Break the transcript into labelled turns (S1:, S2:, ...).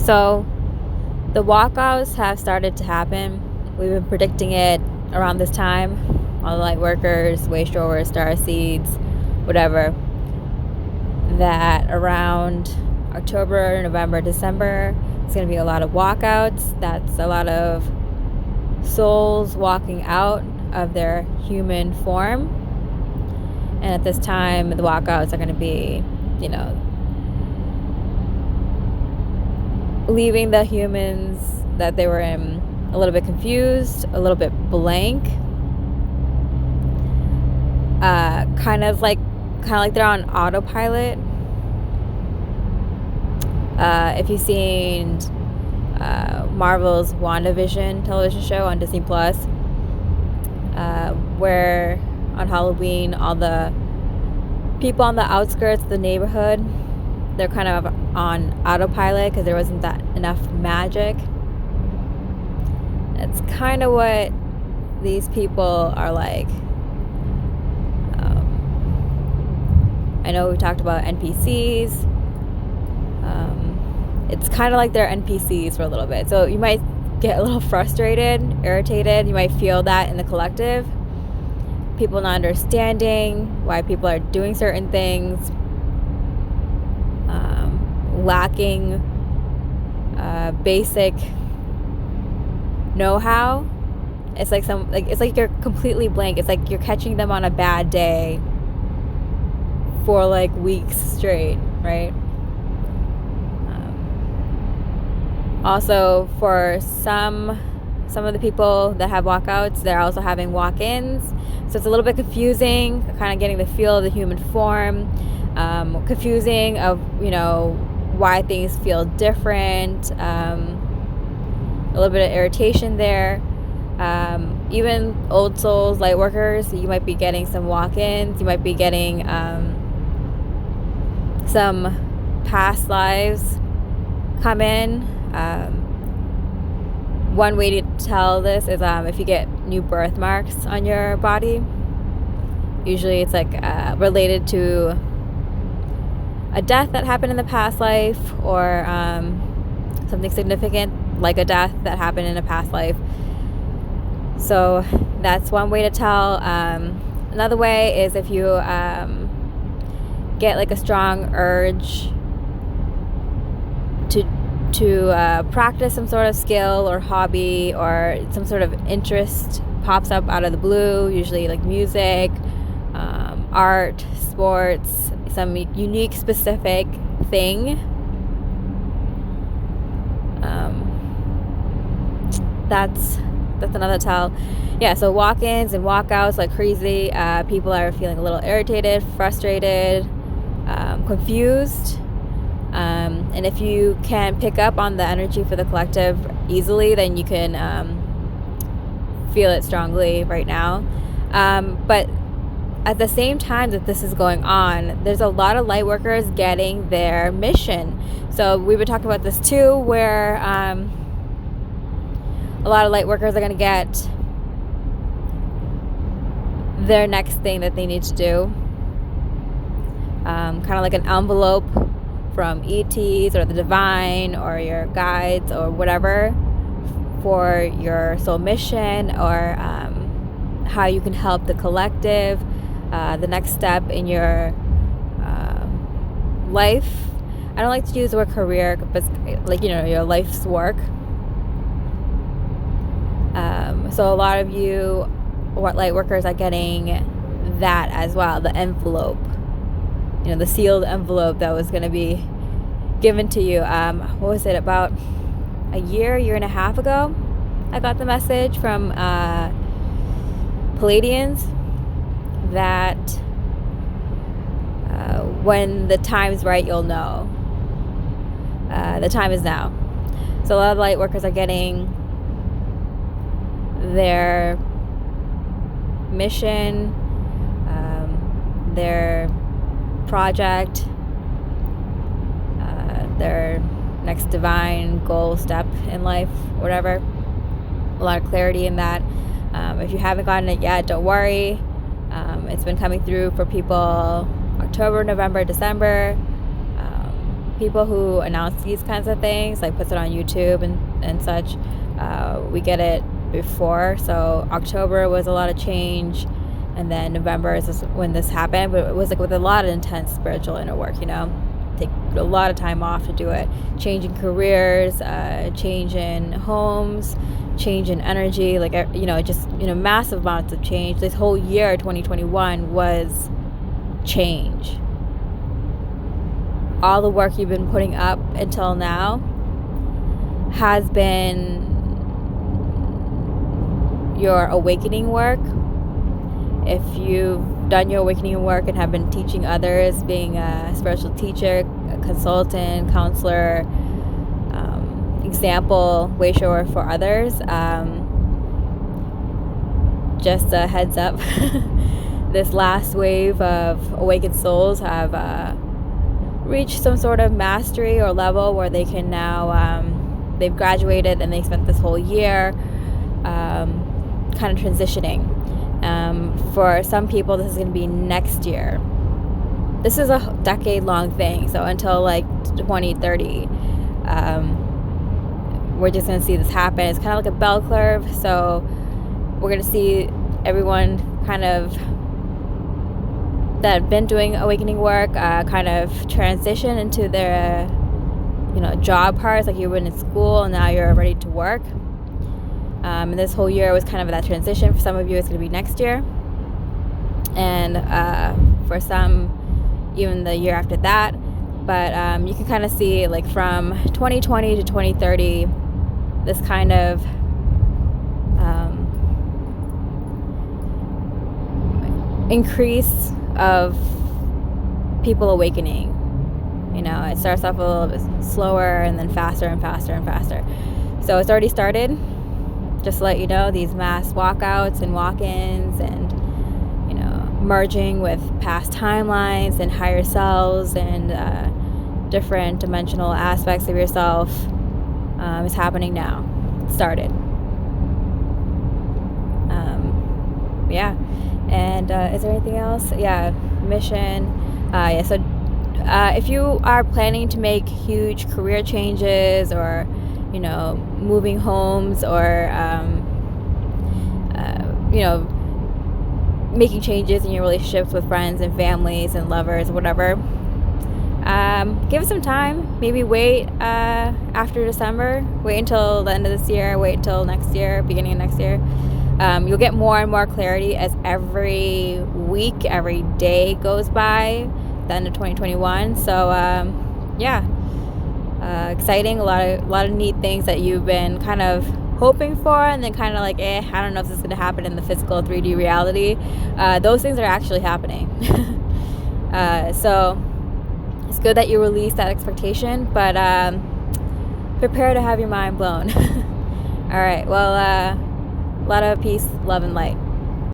S1: So the walkouts have started to happen. We've been predicting it around this time. All the Lightworkers, wayshowers, starseeds, whatever. That around October, November, December, it's going to be a lot of walkouts. That's a lot of souls walking out of their human form. And at this time, the walkouts are going to be, leaving the humans that they were in a little bit confused, a little bit blank, kind of like they're on autopilot. If you've seen Marvel's WandaVision television show on Disney Plus, where on Halloween all the people on the outskirts of the neighborhood, they're kind of on autopilot because there wasn't that enough magic. That's kind of what these people are like. I know we talked about NPCs. It's kind of like they're NPCs for a little bit. So you might get a little frustrated, irritated. You might feel that in the collective. People not understanding why people are doing certain things. Lacking basic know-how. It's like you're completely blank. It's like you're catching them on a bad day for like weeks straight, right? Also, for some of the people that have walkouts, they're also having walk-ins. So it's a little bit confusing, kind of getting the feel of the human form, confusing of, why things feel different, a little bit of irritation there. Even old souls, Lightworkers, you might be getting some walk-ins. You might be getting some past lives come in. One way to tell this is if you get new birthmarks on your body. Usually it's like related to a death that happened in the past life, or something significant like a death that happened in a past life. So that's one way to tell. Another way is if you get like a strong urge to practice some sort of skill or hobby, or some sort of interest pops up out of the blue, usually like music, art, sports, some unique specific thing. That's another tell. Yeah, so walk-ins and walkouts like crazy. People are feeling a little irritated, frustrated, confused. And if you can pick up on the energy for the collective easily, then you can feel it strongly right now. But at the same time that this is going on, there's a lot of Lightworkers getting their mission. So we've been talking about this too, where a lot of Lightworkers are going to get their next thing that they need to do. Kind of like an envelope from ETs or the divine or your guides or whatever for your soul mission, or how you can help the collective, the next step in your life. I don't like to use the word career, but like, your life's work. So a lot of you, what Lightworkers are getting that as well, the envelope, the sealed envelope that was going to be given to you. What was it, about a year and a half ago? I got the message from Pleiadians that when the time's right, you'll know. The time is now. So a lot of Lightworkers are getting their mission, their project, their next divine goal, step in life, whatever. A lot of clarity in that. If you haven't gotten it yet, don't worry. It's been coming through for people October, November, December. people who announce these kinds of things, like puts it on YouTube and such, we get it before. So October was a lot of change, and then November is when this happened, but it was like with a lot of intense spiritual inner work, take a lot of time off to do it. Change in careers, change in homes, change in energy, like, just, massive amounts of change. This whole year, 2021, was change. All the work you've been putting up until now has been your awakening work. If you've done your awakening work and have been teaching others, being a spiritual teacher, a consultant, counselor, example, wayshower for others, just a heads up, this last wave of awakened souls have reached some sort of mastery or level where they can now, they've graduated and they spent this whole year kind of transitioning. For some people, this is going to be next year. This is a decade-long thing, so until like 2030, we're just going to see this happen. It's kind of like a bell curve, so we're going to see everyone kind of that have been doing awakening work kind of transition into their job parts, like you've been in school and now you're ready to work. And this whole year was kind of that transition. For some of you, it's going to be next year, and for some, even the year after that. But you can kind of see, like, from 2020 to 2030, this kind of increase of people awakening. It starts off a little bit slower and then faster and faster and faster. So it's already started. Just to let you know, these mass walkouts and walk-ins and, merging with past timelines and higher selves and different dimensional aspects of yourself is happening now. It started. Yeah. And is there anything else? Yeah, mission. So if you are planning to make huge career changes or moving homes or making changes in your relationships with friends and families and lovers, whatever, give it some time. Maybe wait after December. Wait until the end of this year. Wait until next year, beginning of next year. You'll get more and more clarity as every week, every day goes by, the end of 2021. So exciting. A lot of neat things that you've been kind of hoping for, and then kind of like, I don't know if this is going to happen in the physical 3D reality. Those things are actually happening. So it's good that you release that expectation, but prepare to have your mind blown. All right. Well, a lot of peace, love, and light.